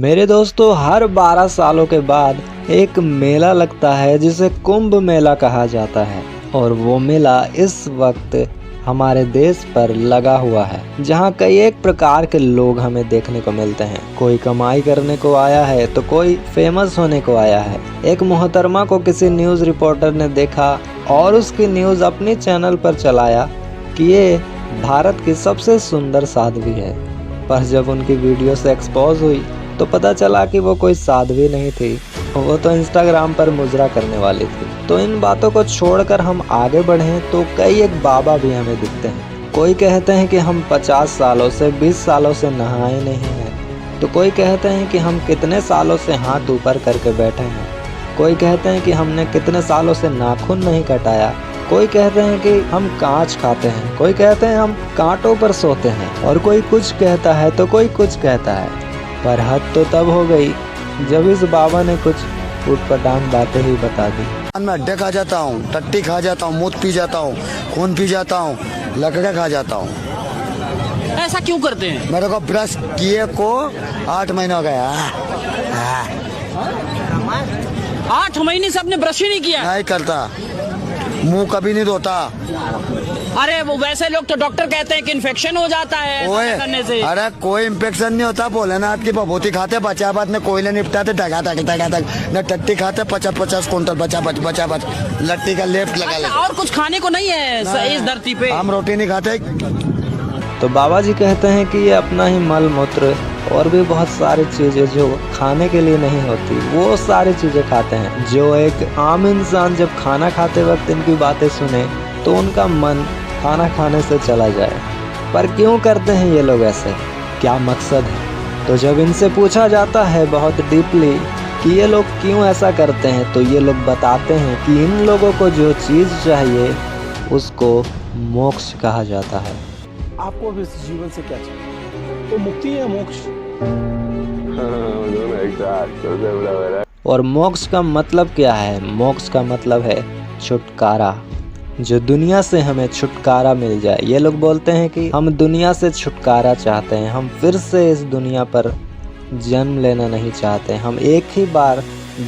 मेरे दोस्तों, हर 12 सालों के बाद एक मेला लगता है जिसे कुंभ मेला कहा जाता है। और वो मेला इस वक्त हमारे देश पर लगा हुआ है, जहाँ कई एक प्रकार के लोग हमें देखने को मिलते हैं। कोई कमाई करने को आया है तो कोई फेमस होने को आया है। एक मोहतरमा को किसी न्यूज़ रिपोर्टर ने देखा और उसकी न्यूज़ अपने चैनल पर चलाया कि ये भारत की सबसे सुंदर साध्वी है। पर जब उनकी वीडियो से एक्सपोज हुई तो पता चला कि वो कोई साध्वी नहीं थी, वो तो इंस्टाग्राम पर मुजरा करने वाली थी। तो इन बातों को छोड़कर हम आगे बढ़ें तो कई एक बाबा भी हमें दिखते हैं। कोई कहते हैं कि हम 50 सालों से 20 सालों से नहाए नहीं हैं, तो कोई कहते हैं कि हम कितने सालों से हाथ ऊपर करके बैठे हैं। कोई कहते हैं कि हमने कितने सालों से नाखून नहीं कटाया। कोई कहते हैं कि हम कांच खाते हैं, कोई कहते हैं हम कांटों पर सोते हैं, और कोई कुछ कहता है तो कोई कुछ कहता है। पर हद तो तब हो गई जब इस बाबा ने कुछ उटपटांग बातें ही बता दी। मैं अड्डे खा जाता हूँ, टट्टी खा जाता हूँ, मूत पी जाता हूँ, खून पी जाता हूँ, लकड़े खा जाता हूँ। ऐसा क्यों करते हैं? मेरे को ब्रश किए को 8 महीना हो गया। 8 महीने से आपने ब्रश ही नहीं किया? नहीं करता, मुंह कभी नहीं धोता। अरे वो वैसे लोग तो डॉक्टर कहते हैं कि इन्फेक्शन हो जाता है ऐसा करने से। अरे कोई इन्फेक्शन नहीं होता। भोलेनाथ की भभूति खाते, बचावत ने कोयले निपटाते, टका तक न टट्टी खाते, 50-50 कुंटल बचावत लट्टी का लेप लगा ले। और कुछ खाने को नहीं है इस धरती पे? हम रोटी नहीं खाते। तो बाबा जी कहते हैं कि ये अपना ही मल मूत्र और भी बहुत सारी चीज़ें जो खाने के लिए नहीं होती, वो सारी चीज़ें खाते हैं। जो एक आम इंसान जब खाना खाते वक्त इनकी बातें सुने तो उनका मन खाना खाने से चला जाए। पर क्यों करते हैं ये लोग ऐसे, क्या मकसद है? तो जब इनसे पूछा जाता है बहुत डीपली कि ये लोग क्यों ऐसा करते हैं, तो ये लोग बताते हैं कि इन लोगों को जो चीज़ चाहिए उसको मोक्ष कहा जाता है। आपको अब इस जीवन से क्या चाहिए? तो मुक्ति या मोक्ष? और मोक्ष का मतलब क्या है? मोक्ष का मतलब है छुटकारा, जो दुनिया से हमें छुटकारा मिल जाए। ये लोग बोलते हैं कि हम दुनिया से छुटकारा चाहते हैं, हम फिर से इस दुनिया पर जन्म लेना नहीं चाहते, हम एक ही बार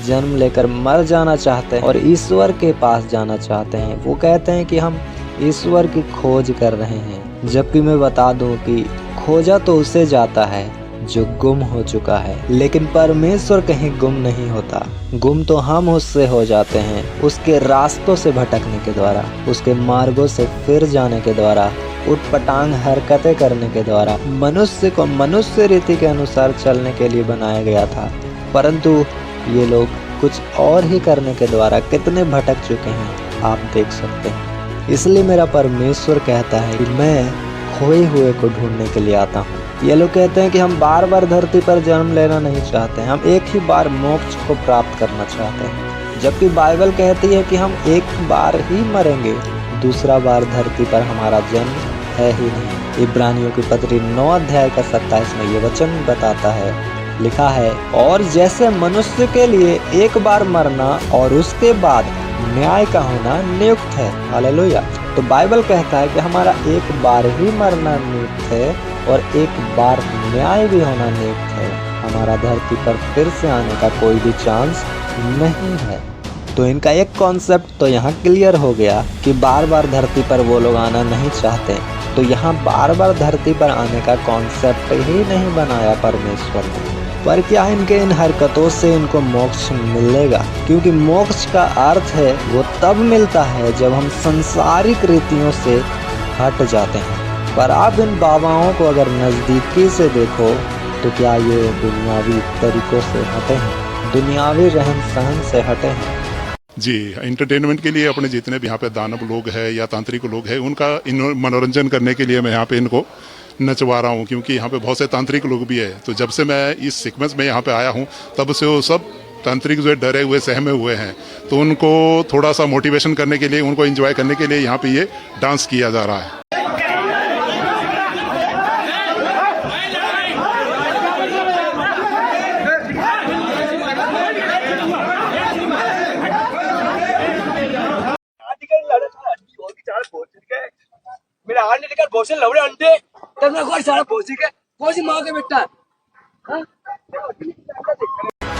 जन्म लेकर मर जाना चाहते हैं और ईश्वर के पास जाना चाहते हैं। वो कहते हैं कि हम ईश्वर की खोज कर रहे हैं, जबकि मैं बता दूं कि खोजा तो उसे जाता है जो गुम हो चुका है, लेकिन परमेश्वर कहीं गुम नहीं होता। गुम तो हम उससे हो जाते हैं, उसके रास्तों से भटकने के द्वारा, उसके मार्गों से फिर जाने के द्वारा, उटपटांग हरकतें करने के द्वारा। मनुष्य को मनुष्य रीति के अनुसार चलने के लिए बनाया गया था, परंतु ये लोग कुछ और ही करने के द्वारा कितने भटक चुके हैं आप देख सकते हैं। इसलिए मेरा परमेश्वर कहता है कि मैं खोए हुए को ढूंढने के लिए आता हूँ। ये लोग कहते हैं कि हम बार बार धरती पर जन्म लेना नहीं चाहते हैं, हम एक ही बार मोक्ष को प्राप्त करना चाहते हैं, जबकि बाइबल कहती है कि हम एक बार ही मरेंगे, दूसरा बार धरती पर हमारा जन्म है ही नहीं। इब्रानियों की पत्री 9 अध्याय का 27 में ये वचन बताता है, लिखा है, और जैसे मनुष्य के लिए एक बार मरना और उसके बाद न्याय का होना नियुक्त है। हालेलुया। तो बाइबल कहता है कि हमारा एक बार ही मरना नियुक्त है और एक बार न्याय भी होना नियुक्त है। हमारा धरती पर फिर से आने का कोई भी चांस नहीं है। तो इनका एक कॉन्सेप्ट तो यहाँ क्लियर हो गया कि बार बार धरती पर वो लोग आना नहीं चाहते। तो यहाँ बार बार धरती पर आने का कॉन्सेप्ट ही नहीं बनाया परमेश्वर ने। पर क्या इनके इन हरकतों से इनको मोक्ष मिलेगा? क्योंकि मोक्ष का अर्थ है वो तब मिलता है जब हम संसारिक रीतियों से हट जाते हैं। पर आप इन बाबाओं को अगर नज़दीकी से देखो तो क्या ये दुनियावी तरीकों से हटे हैं, दुनियावी रहन सहन से हटे हैं? जी, एंटरटेनमेंट के लिए अपने जितने भी यहाँ पे दानव लोग हैं या तांत्रिक लोग हैं, उनका मनोरंजन करने के लिए मैं यहाँ पे इनको नचवा रहा हूँ, क्योंकि यहाँ पे बहुत से तांत्रिक लोग भी है। तो जब से मैं इस सीक्वेंस में यहाँ पे आया हूँ तब से वो सब तांत्रिक जो है डरे हुए सहमे हुए हैं। तो उनको थोड़ा सा मोटिवेशन करने के लिए, उनको एंजॉय करने के लिए यहाँ पे ये डांस किया जा रहा है। मेरा हाथ नहीं लेकर घोषण लवड़े अंडे तब मैं सारा पहुंची के माँ के बेटा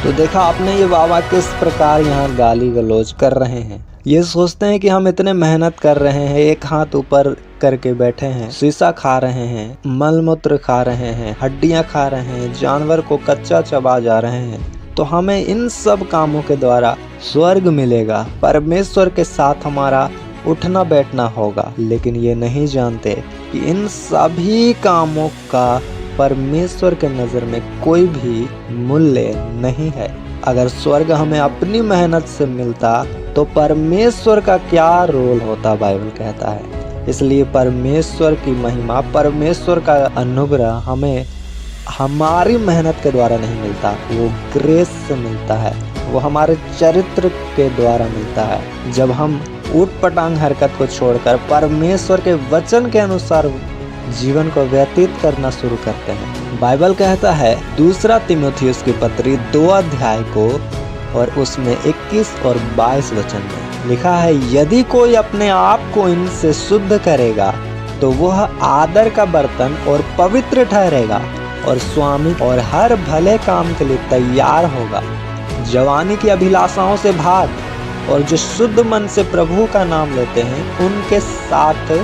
तो देखा आपने ये बाबा किस प्रकार यहाँ गाली गलौज कर रहे हैं। ये सोचते हैं कि हम इतने मेहनत कर रहे हैं, एक हाथ ऊपर करके बैठे हैं, शीशा खा रहे हैं, मलमूत्र खा रहे हैं, हड्डियां खा रहे हैं, जानवर को कच्चा चबा जा रहे हैं, तो हमें इन सब कामों के द्वारा स्वर्ग मिलेगा, परमेश्वर के साथ हमारा उठना बैठना होगा। लेकिन ये नहीं जानते कि इन सभी कामों का परमेश्वर के नज़र में कोई भी मूल्य नहीं है। अगर स्वर्ग हमें अपनी मेहनत से मिलता तो परमेश्वर का क्या रोल होता, बाइबल कहता है। इसलिए परमेश्वर की महिमा, परमेश्वर का अनुग्रह हमें हमारी मेहनत के द्वारा नहीं मिलता, वो ग्रेस से मिलता है, वो हमारे चरित्र के द्वारा मिलता है। जब हम ऊट पटांग हरकत को छोड़कर परमेश्वर के वचन के अनुसार जीवन को व्यतीत करना शुरू करते हैं। बाइबल कहता है 2 तीमुथियुस की पत्री 2 अध्याय को और उसमें 21 और 22 वचन में लिखा है, यदि कोई अपने आप को इनसे शुद्ध करेगा तो वह आदर का बर्तन और पवित्र ठहरेगा और स्वामी और हर भले काम के लिए तैयार होगा। जवानी की अभिलाषाओं से भाग और जो शुद्ध मन से प्रभु का नाम लेते हैं उनके साथ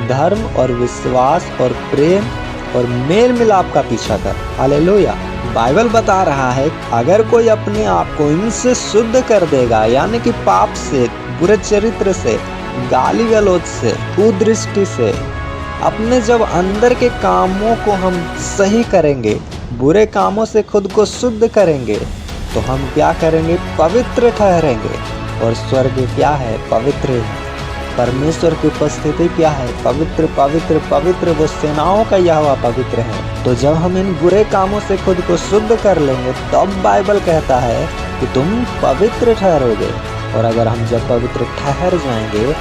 धर्म और विश्वास और प्रेम और मेल मिलाप का पीछा कर। हालेलुया। बाइबल बता रहा है अगर कोई अपने आप को इनसे शुद्ध कर देगा, यानी कि पाप से, बुरे चरित्र से, गाली गलौज से, कुदृष्टि से, अपने जब अंदर के कामों को हम सही करेंगे, बुरे कामों से खुद को शुद्ध करेंगे, तो हम क्या करेंगे? पवित्र ठहरेंगे। और स्वर्ग क्या है? पवित्र। परमेश्वर की उपस्थिति क्या है? पवित्र पवित्र पवित्र। वो सेनाओं का यहोवा पवित्र है। तो जब हम इन बुरे कामों से खुद को शुद्ध कर लेंगे तब बाइबल कहता है कि तुम पवित्र ठहरोगे। और अगर हम जब पवित्र ठहर जाएंगे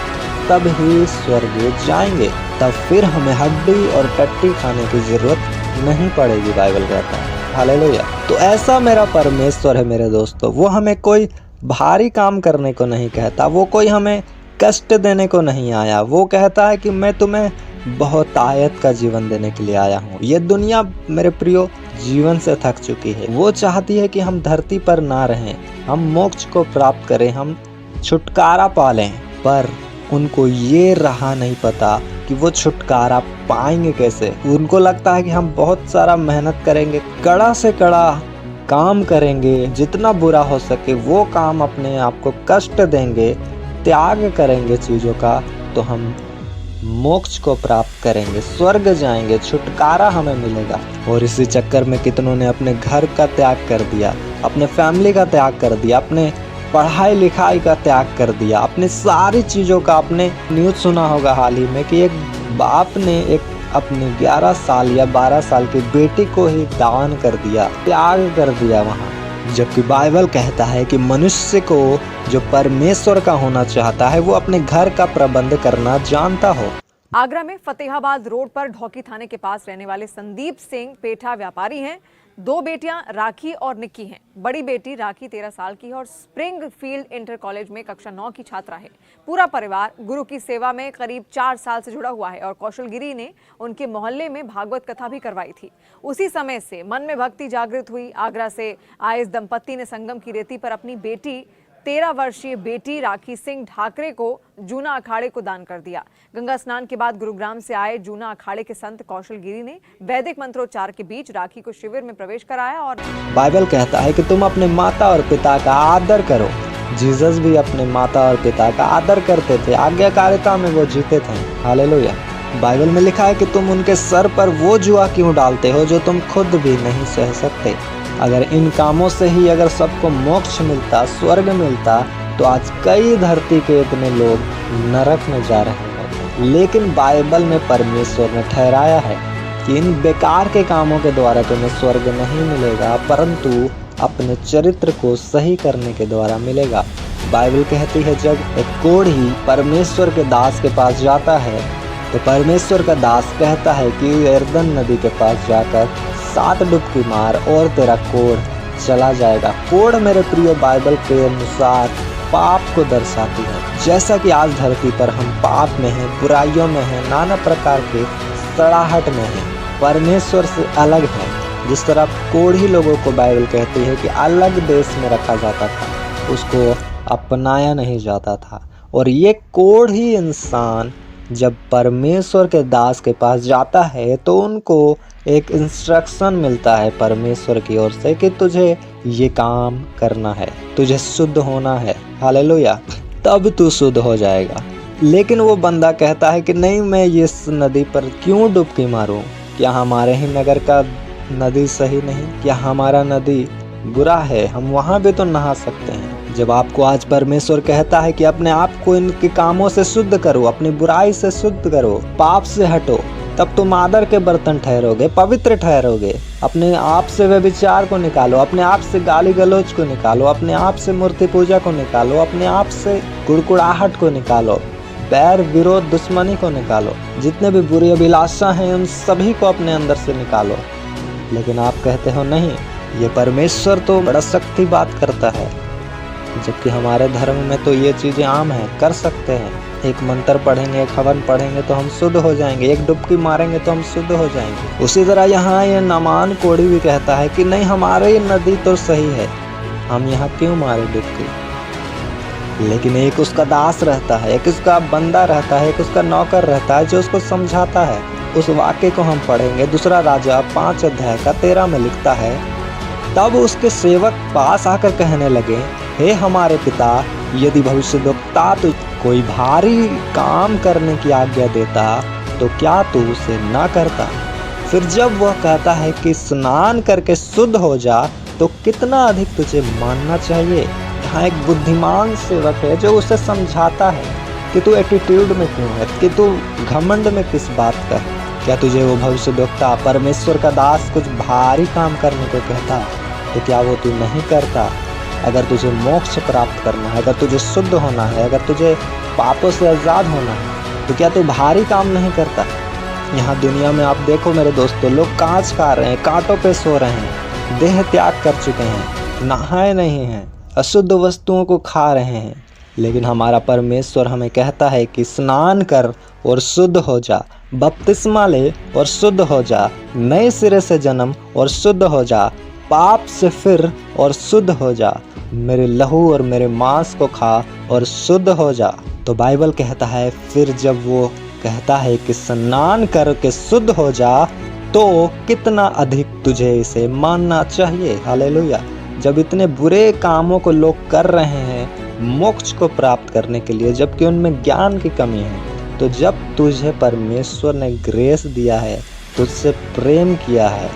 तब ही स्वर्ग जाएंगे, तब फिर हमें हड्डी और टट्टी खाने की जरूरत नहीं पड़ेगी, बाइबल कहता है। हालेलुया। तो ऐसा मेरा परमेश्वर है मेरे दोस्तों। वो हमें कोई भारी काम करने को नहीं कहता, वो कोई हमें कष्ट देने को नहीं आया। वो कहता है कि मैं तुम्हें बहुतायत का जीवन देने के लिए आया हूँ। ये दुनिया मेरे प्रियो जीवन से थक चुकी है। वो चाहती है कि हम धरती पर ना रहें, हम मोक्ष को प्राप्त करें, हम छुटकारा पालें, पर उनको ये रहा नहीं पता कि वो छुटकारा पाएंगे कैसे। उनको लगता है कि हम बहुत सारा मेहनत करेंगे, कड़ा से कड़ा काम करेंगे, जितना बुरा हो सके वो काम अपने आप को कष्ट देंगे, त्याग करेंगे चीज़ों का, तो हम मोक्ष को प्राप्त करेंगे, स्वर्ग जाएंगे, छुटकारा हमें मिलेगा। और इसी चक्कर में कितनों ने अपने घर का त्याग कर दिया, अपने फैमिली का त्याग कर दिया, अपने पढ़ाई लिखाई का त्याग कर दिया, अपनी सारी चीज़ों का। आपने न्यूज़ सुना होगा हाल ही में कि एक बाप ने एक अपनी 11 साल या 12 साल की बेटी को ही दान कर दिया, त्याग कर दिया वहाँ। जबकि बाइबल कहता है कि मनुष्य को जो परमेश्वर का होना चाहता है वो अपने घर का प्रबंध करना जानता हो। आगरा में फतेहाबाद रोड पर ढौकी थाने के पास रहने वाले संदीप सिंह पेठा व्यापारी हैं। 2 बेटियां राखी और निक्की हैं। बड़ी बेटी राखी 13 साल की है और स्प्रिंगफील्ड इंटर कॉलेज में कक्षा 9 की छात्रा है। पूरा परिवार गुरु की सेवा में करीब 4 साल से जुड़ा हुआ है और कौशल गिरी ने उनके मोहल्ले में भागवत कथा भी करवाई थी। उसी समय से मन में भक्ति जागृत हुई। आगरा से आए इस दंपत्ति ने संगम की रेती पर अपनी बेटी 13 वर्षीय बेटी राखी सिंह ढाकरे को जूना अखाड़े को दान कर दिया। गंगा स्नान के बाद गुरुग्राम से आए जूना अखाड़े के संत कौशल गिरी ने वैदिक मंत्रोच्चार के बीच राखी को शिविर में प्रवेश कराया। और बाइबल कहता है कि तुम अपने माता और पिता का आदर करो। जीसस भी अपने माता और पिता का आदर करते थे, आज्ञाकारिता में वो जीते थे। हालेलुया। बाइबल में लिखा है कि तुम उनके सर पर वो जुआ क्यों डालते हो जो तुम खुद भी नहीं सह सकते। अगर इन कामों से ही अगर सबको मोक्ष मिलता, स्वर्ग मिलता, तो आज कई धरती के इतने लोग नरक में जा रहे हैं। लेकिन बाइबल में परमेश्वर ने ठहराया है कि इन बेकार के कामों के द्वारा तुम्हें स्वर्ग नहीं मिलेगा, परंतु अपने चरित्र को सही करने के द्वारा मिलेगा। बाइबल कहती है जब एक कोढ़ी परमेश्वर के दास के पास जाता है तो परमेश्वर का दास कहता है कि यरदन नदी के पास जाकर 7 डुबकी मार और तेरा कोढ़ चला जाएगा। कोढ़ मेरे प्रिय बाइबल के अनुसार पाप को दर्शाती है। जैसा कि आज धरती पर हम पाप में हैं, बुराइयों में हैं, नाना प्रकार के सड़ाहट में हैं, परमेश्वर से अलग हैं, जिस तरह कोढ़ी लोगों को बाइबल कहती है कि अलग देश में रखा जाता था, उसको अपनाया नहीं जाता था। और ये कोढ़ी इंसान जब परमेश्वर के दास के पास जाता है तो उनको एक इंस्ट्रक्शन मिलता है परमेश्वर की ओर से कि तुझे ये काम करना है, तुझे शुद्ध होना है। हालेलुया, तब तू शुद्ध हो जाएगा। लेकिन वो बंदा कहता है कि नहीं, मैं इस नदी पर क्यों डुबकी मारूं? क्या हमारे ही नगर का नदी सही नहीं? क्या हमारा नदी बुरा है? हम वहाँ भी तो नहा सकते हैं। जब आपको आज परमेश्वर कहता है कि अपने आप को इनके कामों से शुद्ध करो, अपनी बुराई से शुद्ध करो, पाप से हटो, तब तुम आदर के बर्तन ठहरोगे, पवित्र ठहरोगे। अपने आप से व्यभिचार को निकालो, अपने आप से गाली गलौज को निकालो, अपने आप से मूर्ति पूजा को निकालो, अपने आप से कुड़कुड़ाहट को निकालो, बैर विरोध दुश्मनी को निकालो, जितने भी बुरी अभिलाषा हैं उन सभी को अपने अंदर से निकालो। लेकिन आप कहते हो नहीं, ये परमेश्वर तो बड़ा सख्ती बात करता है, जबकि हमारे धर्म में तो ये चीज़ें आम हैं, कर सकते हैं। एक मंत्र पढ़ेंगे, एक हवन पढ़ेंगे तो हम शुद्ध हो जाएंगे, एक डुबकी मारेंगे तो हम शुद्ध हो जाएंगे। उसी तरह यहाँ ये नामान कोढ़ी भी कहता है कि नहीं, हमारी नदी तो सही है, हम यहाँ क्यों मारे डुबकी। लेकिन एक उसका दास रहता है, एक उसका बंदा रहता है, एक उसका नौकर रहता है जो उसको समझाता है। उस वाक्य को हम पढ़ेंगे, दूसरा राजा 5 अध्याय का 13 में लिखता है, तब उसके सेवक पास आकर कहने लगे, हे हमारे पिता, यदि भविष्यद्वक्ता तो कोई भारी काम करने की आज्ञा देता तो क्या तू उसे ना करता? फिर जब वह कहता है कि स्नान करके शुद्ध हो जा, तो कितना अधिक तुझे मानना चाहिए। यहाँ एक बुद्धिमान सेवक है जो उसे समझाता है कि तू एटीट्यूड में क्यों है, कि तू घमंड में किस बात का है। क्या तुझे वो भविष्यद्वक्ता परमेश्वर का दास कुछ भारी काम करने को कहता तो क्या वो तू नहीं करता? अगर तुझे मोक्ष प्राप्त करना है, अगर तुझे शुद्ध होना है, अगर तुझे पापों से आज़ाद होना है, तो क्या तू भारी काम नहीं करता? यहाँ दुनिया में आप देखो मेरे दोस्तों, लोग कांच खा रहे हैं, कांटों पे सो रहे हैं, देह त्याग कर चुके हैं, नहाए नहीं हैं, अशुद्ध वस्तुओं को खा रहे हैं। लेकिन हमारा परमेश्वर हमें कहता है कि स्नान कर और शुद्ध हो जा, बपतिस्मा ले और शुद्ध हो जा, नए सिरे से जन्म और शुद्ध हो जा, पाप से फिर और शुद्ध हो जा, मेरे लहू और मेरे मांस को खा और शुद्ध हो जा। तो बाइबल कहता है, फिर जब वो कहता है कि स्नान करके शुद्ध हो जा, तो कितना अधिक तुझे इसे मानना चाहिए। हालेलुया। जब इतने बुरे कामों को लोग कर रहे हैं मोक्ष को प्राप्त करने के लिए, जबकि उनमें ज्ञान की कमी है, तो जब तुझे परमेश्वर ने ग्रेस दिया है, तुझसे प्रेम किया है,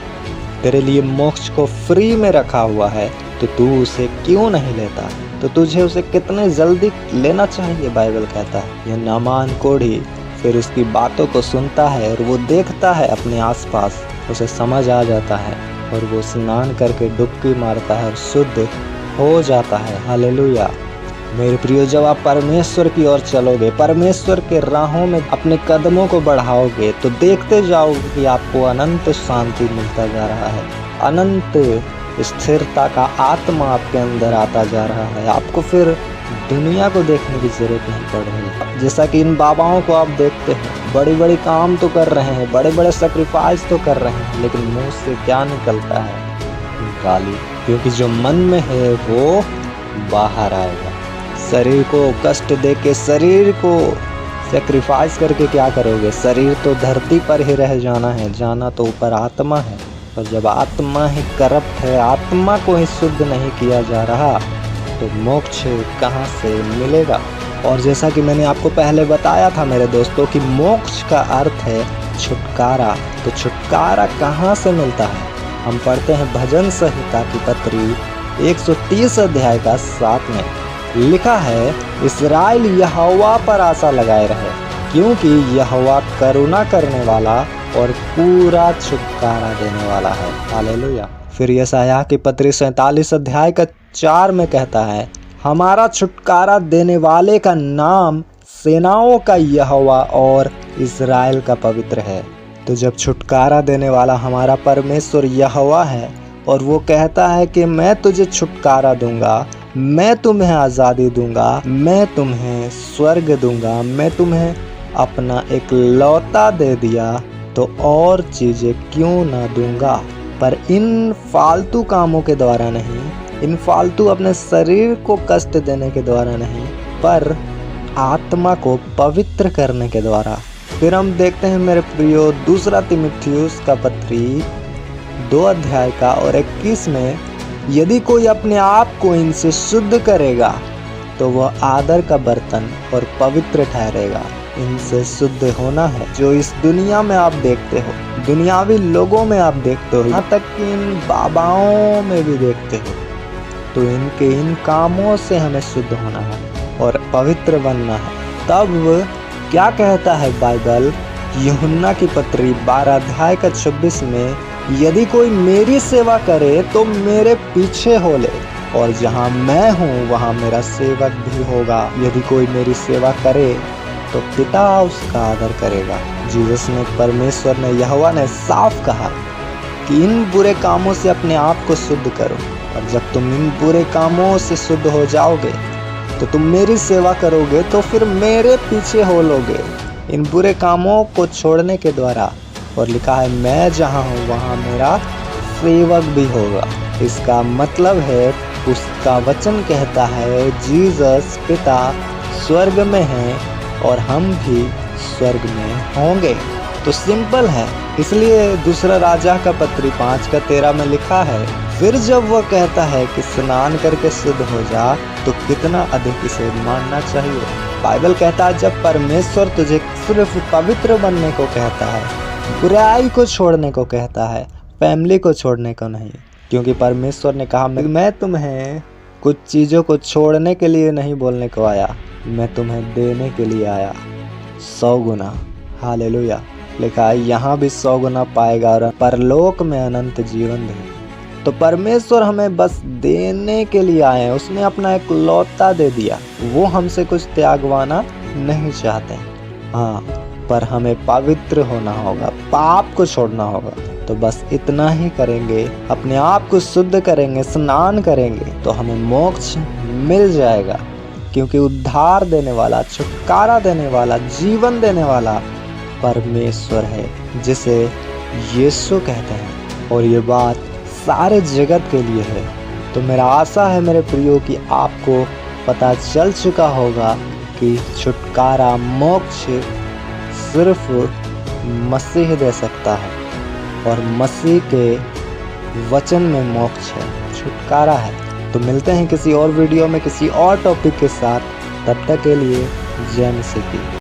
तेरे लिए मोक्ष को फ्री में रखा हुआ है, तो तू उसे क्यों नहीं लेता? तो तुझे उसे कितने जल्दी लेना चाहिए। बाइबल कहता है, यह नामान कोढ़ी फिर उसकी बातों को सुनता है और वो देखता है अपने आसपास, उसे समझ आ जाता है और वो स्नान करके डुबकी मारता है और शुद्ध हो जाता है। हालेलुया। मेरे प्रियो, जब आप परमेश्वर की ओर चलोगे, परमेश्वर के राहों में अपने कदमों को बढ़ाओगे, तो देखते जाओगे कि आपको अनंत शांति मिलता जा रहा है, अनंत स्थिरता का आत्मा आपके अंदर आता जा रहा है। आपको फिर दुनिया को देखने की जरूरत नहीं पड़ रही। जैसा कि इन बाबाओं को आप देखते हैं, बड़ी बड़ी काम तो कर रहे हैं, बड़े बड़े सेक्रीफाइस तो कर रहे हैं, लेकिन मुंह से क्या निकलता है? गाली। क्योंकि जो मन में है वो बाहर आएगा। शरीर को कष्ट दे के, शरीर को सेक्रीफाइस करके क्या करोगे? शरीर तो धरती पर ही रह जाना है, जाना तो ऊपर आत्मा है। और जब आत्मा ही करप्ट है, आत्मा को ही शुद्ध नहीं किया जा रहा, तो मोक्ष कहाँ से मिलेगा? और जैसा कि मैंने आपको पहले बताया था मेरे दोस्तों कि मोक्ष का अर्थ है छुटकारा। तो छुटकारा कहाँ से मिलता है? हम पढ़ते हैं भजन संहिता की पत्री 130 अध्याय का 7 में लिखा है, इस्राएल यहोवा पर आशा लगाए रहे, क्योंकि यहोवा करुणा करने वाला और पूरा छुटकारा देने वाला है। हालेलुया। फिर यशायाह की पत्री 47 अध्याय का 4 में कहता है, हमारा छुटकारा देने वाले का नाम सेनाओं का यहोवा और इस्राएल का पवित्र है। तो जब छुटकारा देने वाला हमारा परमेश्वर यहोवा है और वो कहता है कि मैं तुझे छुटकारा दूंगा, मैं तुम्हें आज़ादी दूंगा, मैं तुम्हें स्वर्ग दूंगा, मैं तुम्हें अपना एक लौता दे दिया, तो और चीज़ें क्यों ना दूंगा। पर इन फालतू कामों के द्वारा नहीं, इन फालतू अपने शरीर को कष्ट देने के द्वारा नहीं, पर आत्मा को पवित्र करने के द्वारा। फिर हम देखते हैं मेरे प्रियो दूसरा तीमुथियुस का पत्री 2 अध्याय का और 21 में, यदि कोई अपने आप को इनसे शुद्ध करेगा तो वह आदर का बर्तन और पवित्र ठहरेगा। इनसे शुद्ध होना है जो इस दुनिया में आप देखते हो, दुनियावी लोगों में आप देखते हो, यहाँ तक कि इन बाबाओं में भी देखते हो। तो इनके इन कामों से हमें शुद्ध होना है और पवित्र बनना है। तब क्या कहता है बाइबल? यूहन्ना की पत्री 12 अध्याय का 26 में, यदि कोई मेरी सेवा करे तो मेरे पीछे हो ले, और जहाँ मैं हूँ वहाँ मेरा सेवक भी होगा। यदि कोई मेरी सेवा करे तो पिता उसका आदर करेगा। जीसस ने, परमेश्वर ने, यहोवा ने साफ कहा कि इन बुरे कामों से अपने आप को शुद्ध करो, और जब तुम इन बुरे कामों से शुद्ध हो जाओगे तो तुम मेरी सेवा करोगे, तो फिर मेरे पीछे हो लोगे इन बुरे कामों को छोड़ने के द्वारा। और लिखा है, मैं जहाँ हूँ वहाँ मेरा सेवक भी होगा। इसका मतलब है, उसका वचन कहता है, जीसस पिता स्वर्ग में है और हम भी स्वर्ग में होंगे। तो सिंपल है। इसलिए दूसरा राजा का पत्री 5 का 13 में लिखा है, फिर जब वह कहता है कि स्नान करके शुद्ध हो जा, तो कितना अधिक इसे मानना चाहिए। बाइबल कहता है, जब परमेश्वर तुझे सिर्फ पवित्र बनने को कहता है, बुराई को छोड़ने को कहता है, फैमिली को छोड़ने को नहीं। क्योंकि परमेश्वर ने कहा, मैं तुम्हें कुछ चीज़ों को छोड़ने के लिए नहीं बोलने को आया, मैं तुम्हें देने के लिए आया 100 गुना। हालेलुया। लिखा है, यहाँ भी 100 गुना पाएगा और परलोक में अनंत जीवन दे। तो परमेश्वर हमें बस देने के लिए आए हैं। उसने अपना एक लौता दे दिया। वो हमसे कुछ त्यागवाना नहीं चाहते। हाँ, पर हमें पवित्र होना होगा, पाप को छोड़ना होगा। तो बस इतना ही करेंगे, अपने आप को शुद्ध करेंगे, स्नान करेंगे, तो हमें मोक्ष मिल जाएगा। क्योंकि उद्धार देने वाला, छुटकारा देने वाला, जीवन देने वाला परमेश्वर है, जिसे यीशु कहते हैं। और ये बात सारे जगत के लिए है। तो मेरा आशा है मेरे प्रियो कि आपको पता चल चुका होगा कि छुटकारा, मोक्ष सिर्फ मसीह दे सकता है, और मसीह के वचन में मोक्ष है, छुटकारा है। तो मिलते हैं किसी और वीडियो में किसी और टॉपिक के साथ। तब तक के लिए जय मसीह की।